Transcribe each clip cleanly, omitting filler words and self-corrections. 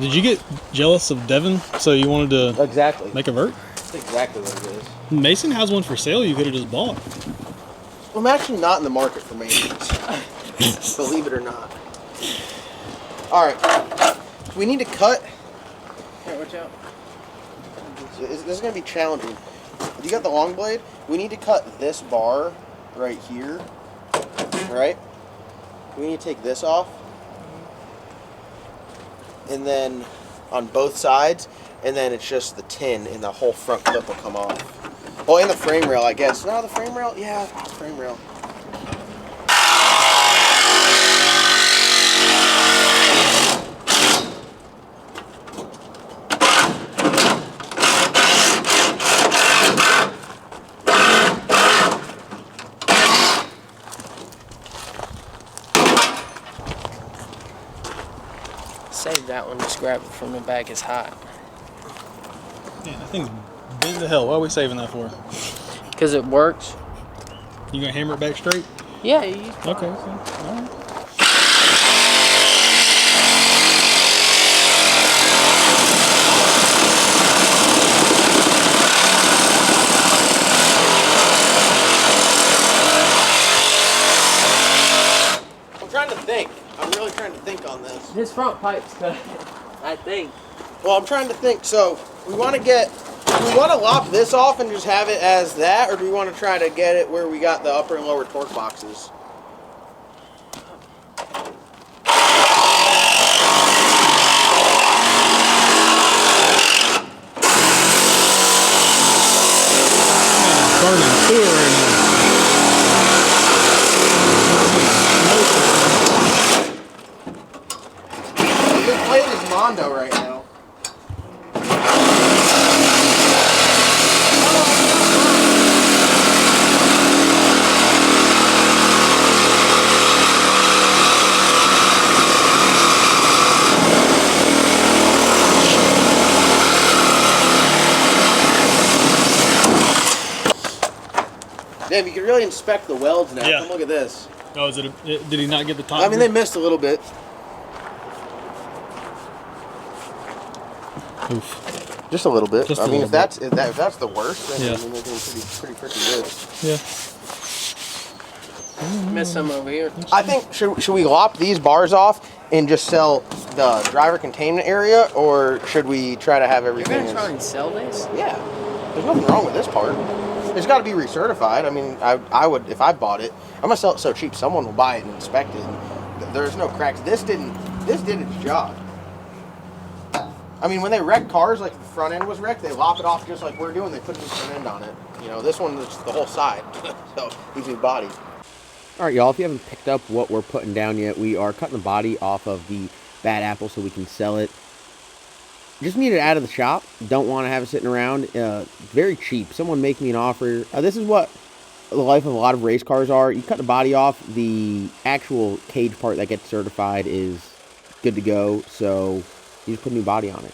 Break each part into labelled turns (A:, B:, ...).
A: Did you get jealous of Devin, so you wanted to make a vert?
B: That's exactly what it is.
A: Mason has one for sale you could have just bought.
B: Well, I'm actually not in the market for Masons. Believe it or not. Alright. We need to cut.
C: Here, watch out.
B: This is going to be challenging. If you got the long blade, we need to cut this bar right here. Right? We need to take this off. And then on both sides, and then it's just the tin and the whole front clip will come off. Well, and the frame rail, I guess. No, the frame rail? Yeah, frame rail.
C: Save that one, just grab it from the bag, it's hot.
A: Man, that thing's big to hell. What are we saving that for?
C: Because it works.
A: You gonna hammer it back straight?
C: Yeah, you
A: okay. All right.
B: I'm trying to think. I'm really trying to think on this.
C: This front pipe's cut, I think.
B: Well, I'm trying to think. So, we want to lop this off and just have it as that, or do we want to try to get it where we got the upper and lower torque boxes?
A: Burning through right now.
B: This blade is Mondo right now. Damn, you can really inspect the welds now.
A: Yeah.
B: Come look at this.
A: Oh, did he not get the top?
B: I mean, they missed a little bit.
A: Oof.
B: Just a little bit.
A: Just
B: I
A: a
B: mean,
A: little
B: if that's the worst, then
A: yeah.
B: I mean, they're doing pretty freaking good.
A: Yeah.
C: Miss some over here.
B: I think should we lop these bars off and just sell the driver containment area, or should we try to have everything?
C: You're gonna try and sell this?
B: Yeah. There's nothing wrong with this part. It's got to be recertified. I mean, I would, if I bought it, I'm gonna sell it so cheap someone will buy it and inspect it. And there's no cracks. This did its job. I mean, when they wreck cars, like the front end was wrecked, they lop it off just like we're doing. They put a new front end on it. You know, this one is the whole side, so easy body.
D: All right, y'all, if you haven't picked up what we're putting down yet, we are cutting the body off of the bad apple so we can sell it. Just need it out of the shop. Don't want to have it sitting around. Very cheap. Someone make me an offer. This is what the life of a lot of race cars are. You cut the body off. The actual cage part that gets certified is good to go. So you just put a new body on it.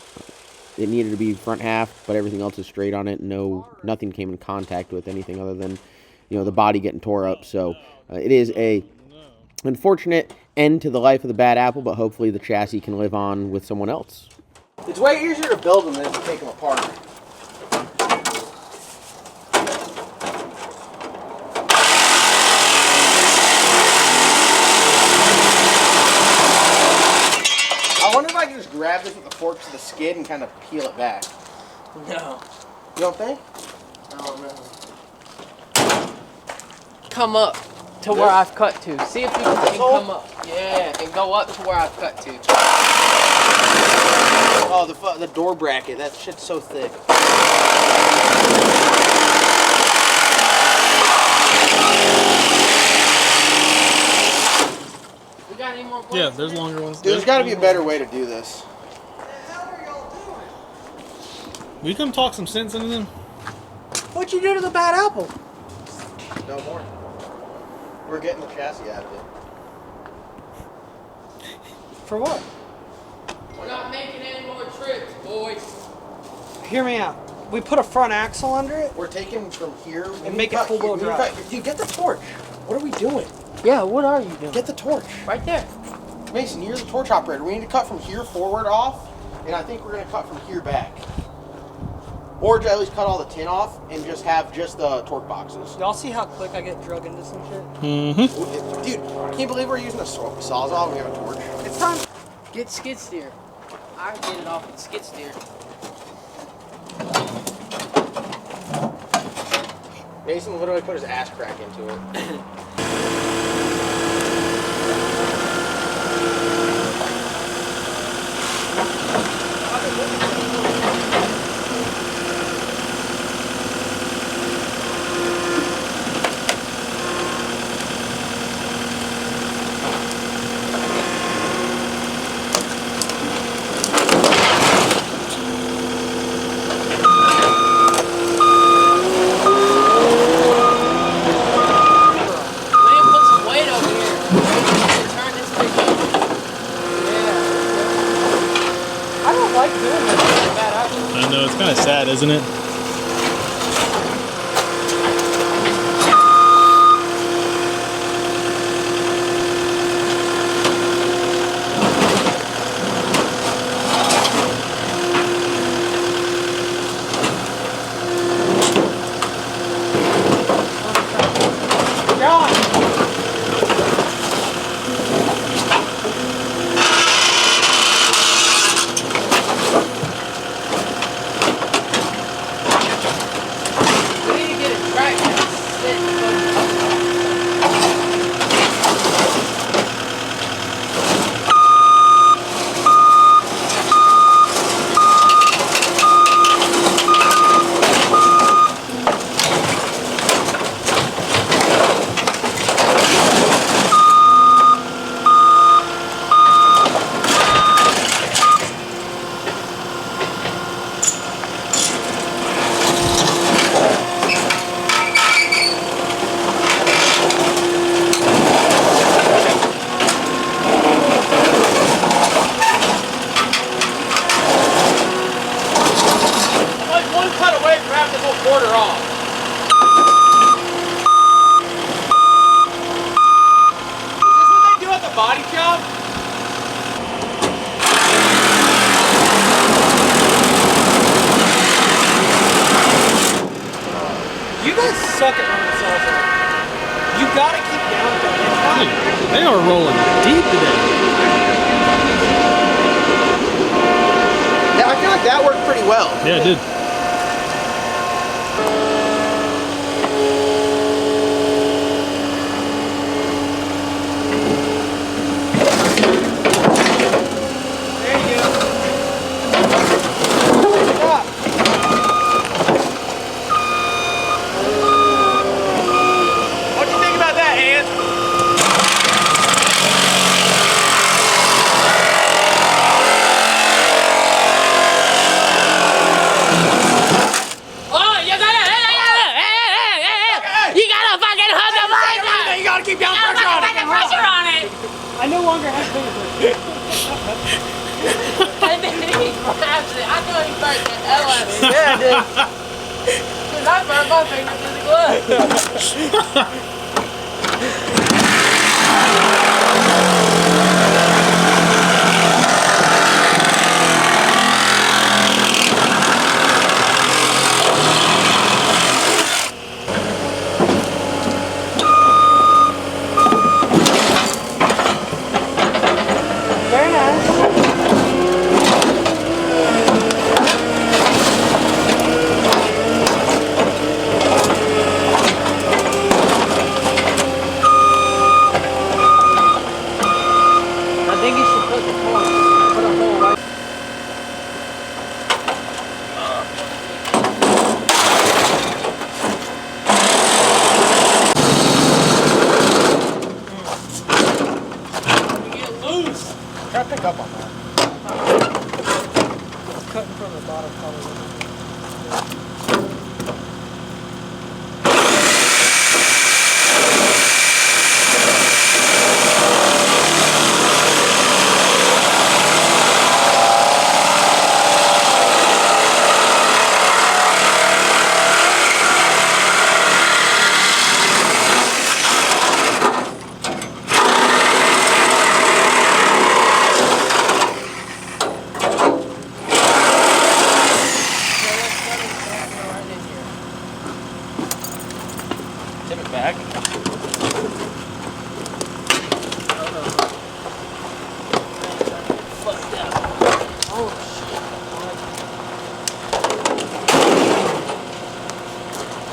D: It needed to be front half, but everything else is straight on it. Nothing came in contact with anything other than, the body getting tore up. So it is a unfortunate end to the life of the bad apple, but hopefully the chassis can live on with someone else.
B: It's way easier to build them than to take them apart. I wonder if I can just grab this with the forks of the skid and kind of peel it back.
C: No.
B: You don't think?
C: Oh, no. Come up to where I've cut to. See if you can come up. Yeah, and go up to where I've cut to.
B: Oh, the door bracket. That shit's so thick.
C: We got any more?
A: Yeah, there's longer ones.
B: Dude, there's got to be a better way to do this.
A: Will you come talk some sense into them?
E: What'd you do to the bad apple?
B: No more. We're getting the chassis out of it.
E: For what?
C: We're not making any more trips, boys.
E: Hear me out. We put a front axle under it.
B: We're taking from here
E: And make it full-wheel drive.
B: Dude, get the torch. What are we doing?
C: Yeah, what are you doing?
B: Get the torch.
C: Right there.
B: Mason, you're the torch operator. We need to cut from here forward off and I think we're gonna cut from here back. Or at least cut all the tin off and just have just the torque boxes.
E: Y'all see how quick I get drug into some shit?
A: Mm-hmm.
B: Dude, can you believe we're using a sawzall and we have a torch?
E: It's time.
C: Get skid steer. I get it off with skid steer.
B: Mason literally put his ass crack into it.
C: Liam, put some weight over here. Turn this thing up. Yeah.
E: I don't like doing this. It's bad action.
A: I know, it's kind of sad, isn't it?
E: John!
C: We need to get a track that's sitting one cut away from having this whole quarter off. Is this what they do at the body shop?
E: You guys suck at running cells out. You gotta keep down with it. It's not
A: Dude, they are rolling deep today.
B: Yeah, I feel like that worked pretty well.
A: Yeah, it did.
E: There you go. Stop.
C: What'd you think about that, Ant? Oh, you gotta fucking hook the button! You gotta keep down pressure on it!
E: I no longer have fingers.
C: And then he grabs it. I thought he burnt the hell out of it. Yeah, I did. Because I burned my fingers in the glove.
E: Very nice.
C: Tip it back.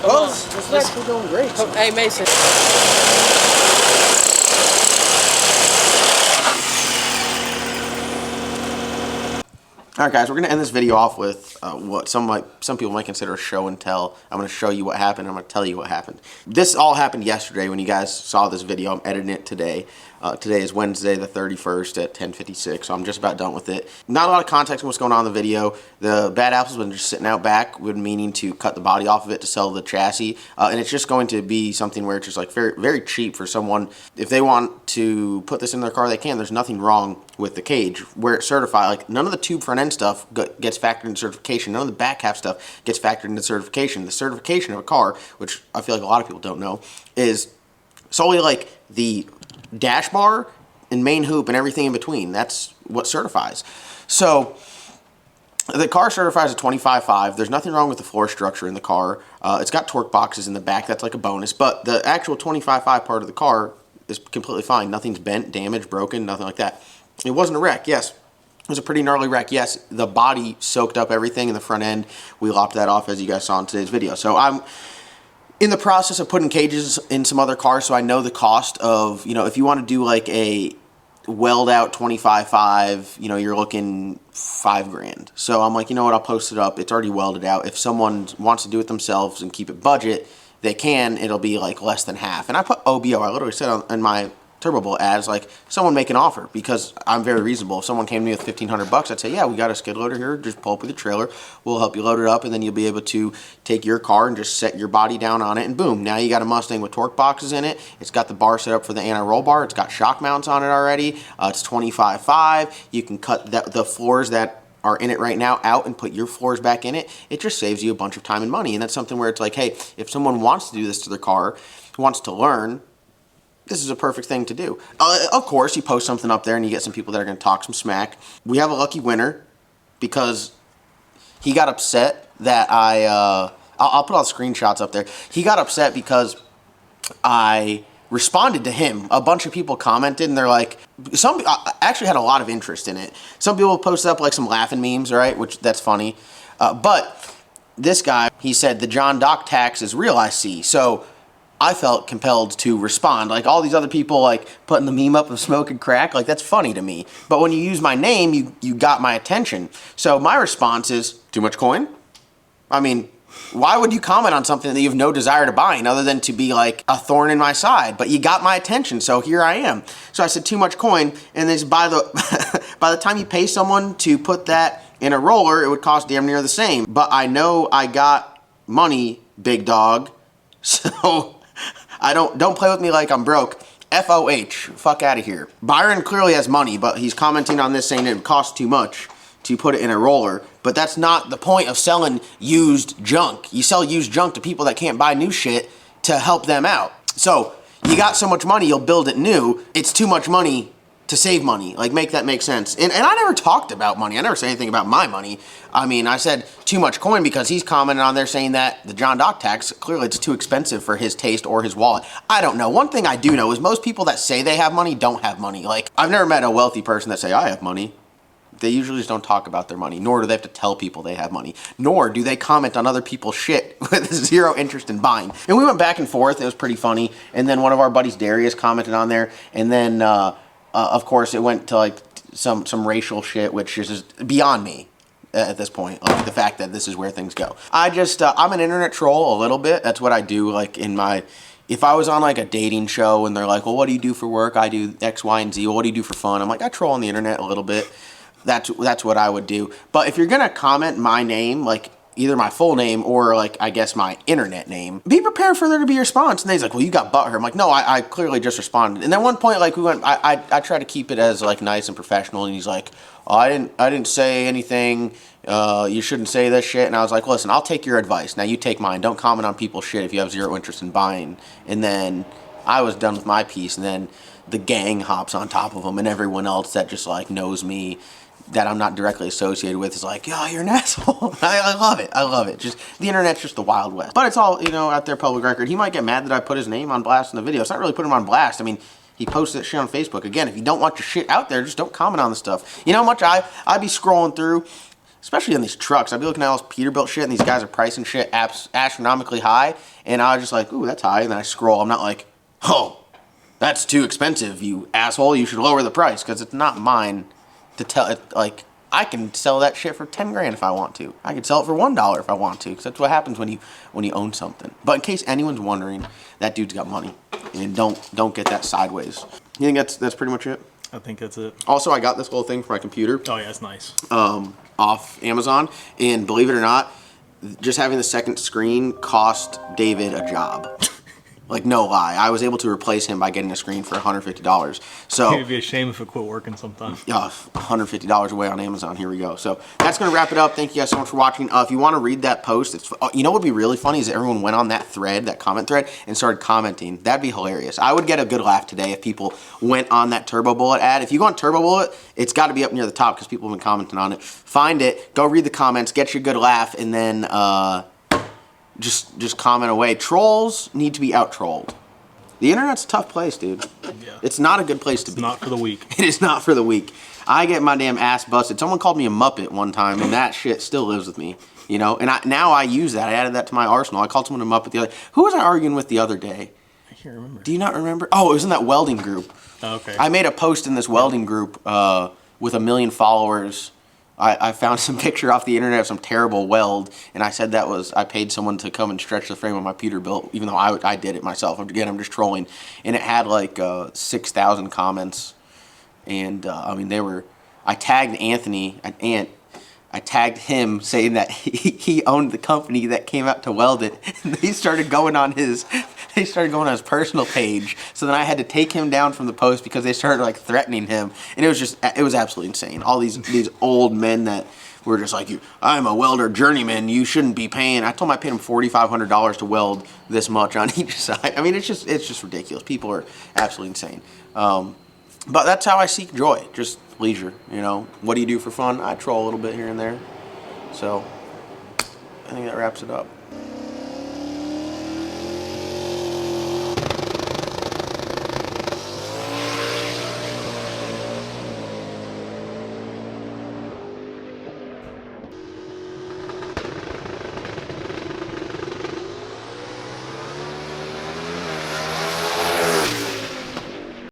B: Well, this is actually going great. So.
C: Hey, Mason.
B: All right, guys, we're gonna end this video off with what some people might consider a show and tell. I'm gonna show you what happened. I'm gonna tell you what happened. This all happened yesterday when you guys saw this video. I'm editing it today. Today is Wednesday the 31st at 10:56, so I'm just about done with it. Not a lot of context on what's going on in the video. The bad apple's been just sitting out back, with meaning to cut the body off of it to sell the chassis, and it's just going to be something where it's just like very, very cheap for someone. If they want to put this in their car, they can. There's nothing wrong with the cage where it's certified. Like, none of the tube front end stuff gets factored into certification. None of the back half stuff gets factored into certification. The certification of a car, which I feel like a lot of people don't know, is solely like the dash bar and main hoop and everything in between. That's what certifies. So the car certifies a 25.5. There's nothing wrong with the floor structure in the car. It's got torque boxes in the back. That's like a bonus. But the actual 25.5 part of the car is completely fine. Nothing's bent, damaged, broken, nothing like that. It wasn't a wreck, yes. It was a pretty gnarly wreck, yes. The body soaked up everything in the front end. We lopped that off, as you guys saw in today's video. So I'm in the process of putting cages in some other cars, so I know the cost of, you know, if you want to do like a weld out 25.5, you know, you're looking $5,000. So I'm like, you know what, I'll post it up. It's already welded out. If someone wants to do it themselves and keep it budget, they can. It'll be like less than half. And I put OBO. I literally said in my Turbo Bowl ads, like, someone make an offer, because I'm very reasonable. If someone came to me with $1,500, I'd say, yeah, we got a skid loader here, just pull up with your trailer, we'll help you load it up, and then you'll be able to take your car and just set your body down on it, and boom, now you got a Mustang with torque boxes in it. It's got the bar set up for the anti-roll bar. It's got shock mounts on it already. It's 25.5. You can cut the floors that are in it right now out and put your floors back in it. It just saves you a bunch of time and money. And that's something where it's like, hey, if someone wants to do this to their car, wants to learn, this is a perfect thing to do. Of course, you post something up there and you get some people that are going to talk some smack. We have a lucky winner because he got upset that I'll put all the screenshots up there. He got upset because I responded to him. A bunch of people commented and they're like, I actually had a lot of interest in it. Some people posted up like some laughing memes, right? Which, that's funny. But this guy, he said, the John Dock tax is real, I see. So I felt compelled to respond. Like, all these other people, like, putting the meme up of smoke and crack, like, that's funny to me. But when you use my name, you got my attention. So my response is, too much coin? I mean, why would you comment on something that you have no desire to buying other than to be like a thorn in my side? But you got my attention, so here I am. So I said, too much coin, and this, by the time you pay someone to put that in a roller, it would cost damn near the same. But I know I got money, big dog, so I don't play with me like I'm broke. FOH, fuck out of here. Byron clearly has money, but he's commenting on this saying it costs too much to put it in a roller. But that's not the point of selling used junk. You sell used junk to people that can't buy new shit to help them out. So you got so much money, you'll build it new. It's too much money to save money. Like, make that make sense. And I never talked about money. I never said anything about my money. I mean, I said too much coin because he's commenting on there saying that the John Dock tax, clearly it's too expensive for his taste or his wallet. I don't know. One thing I do know is most people that say they have money don't have money. Like, I've never met a wealthy person that say, I have money. They usually just don't talk about their money, nor do they have to tell people they have money, nor do they comment on other people's shit with zero interest in buying. And we went back and forth. It was pretty funny. And then one of our buddies, Darius, commented on there. And then, of course, it went to like some racial shit, which is just beyond me at this point. Like, the fact that this is where things go. I'm an internet troll a little bit. That's what I do. Like, if I was on like a dating show and they're like, well, what do you do for work? I do X, Y, and Z. Well, what do you do for fun? I'm like, I troll on the internet a little bit. That's what I would do. But if you're gonna comment my name, like either my full name or like, I guess, my internet name, be prepared for there to be a response. And he's like, well, you got butthurt. I'm like, no, I clearly just responded. And then one point, like, I try to keep it as like nice and professional. And he's like, oh, I didn't say anything. You shouldn't say this shit. And I was like, listen, I'll take your advice. Now you take mine. Don't comment on people's shit if you have zero interest in buying. And then I was done with my piece. And then the gang hops on top of them, and everyone else that just like knows me that I'm not directly associated with is like, yo, you're an asshole. I love it. I love it. Just the internet's just the Wild West. But it's all, you know, out there, public record. He might get mad that I put his name on blast in the video. It's not really putting him on blast. I mean, he posted that shit on Facebook. Again, if you don't want your shit out there, just don't comment on the stuff. You know how much I'd be scrolling through, especially on these trucks. I'd be looking at all this Peterbilt shit, and these guys are pricing shit astronomically high, and I was just like, ooh, that's high, and then I scroll. I'm not like, oh, that's too expensive, you asshole. You should lower the price, because it's not mine to tell it. Like, I can sell that shit for 10 grand if I want to. I could sell it for $1 if I want to, because that's what happens when you own something. But in case anyone's wondering, that dude's got money, and don't get that sideways. You think that's pretty much it?
A: I think that's it.
B: Also, I got this little thing for my computer.
A: Oh yeah, it's nice.
B: Off Amazon, and believe it or not, just having the second screen cost David a job. Like, no lie. I was able to replace him by getting a screen for $150. So
A: It'd be a shame if it quit working sometime.
B: yeah, $150 away on Amazon. Here we go. So that's going to wrap it up. Thank you guys so much for watching. If you want to read that post, it's, you know what would be really funny is that everyone went on that thread, that comment thread, and started commenting. That'd be hilarious. I would get a good laugh today if people went on that Turbo Bullet ad. If you go on Turbo Bullet, it's got to be up near the top because people have been commenting on it. Find it, go read the comments, get your good laugh, and then just comment away. Trolls need to be out-trolled. The internet's a tough place, dude.
A: Yeah.
B: It's not a good place to be.
A: It's not for the weak.
B: It is not for the weak. I get my damn ass busted. Someone called me a Muppet one time, and that shit still lives with me. You know, and now I use that. I added that to my arsenal. I called someone a Muppet the other. Who was I arguing with the other day?
A: I can't remember.
B: Do you not remember? Oh, it was in that welding group.
A: Oh, okay.
B: I made a post in this welding group with 1 million followers. I found some picture off the internet of some terrible weld, and I said that was, I paid someone to come and stretch the frame of my Peterbilt, even though I did it myself. Again, I'm just trolling. And it had like 6,000 comments. And I mean, I tagged Anthony, I tagged him saying that he owned the company that came out to weld it. And they started going on his personal page. So then I had to take him down from the post because they started like threatening him. And it was absolutely insane. All these old men that were just like, I'm a welder journeyman, you shouldn't be paying. I told him I paid him $4,500 to weld this much on each side. I mean, it's just ridiculous. People are absolutely insane. But that's how I seek joy, just leisure, you know. What do you do for fun? I troll a little bit here and there. So I think that wraps it up.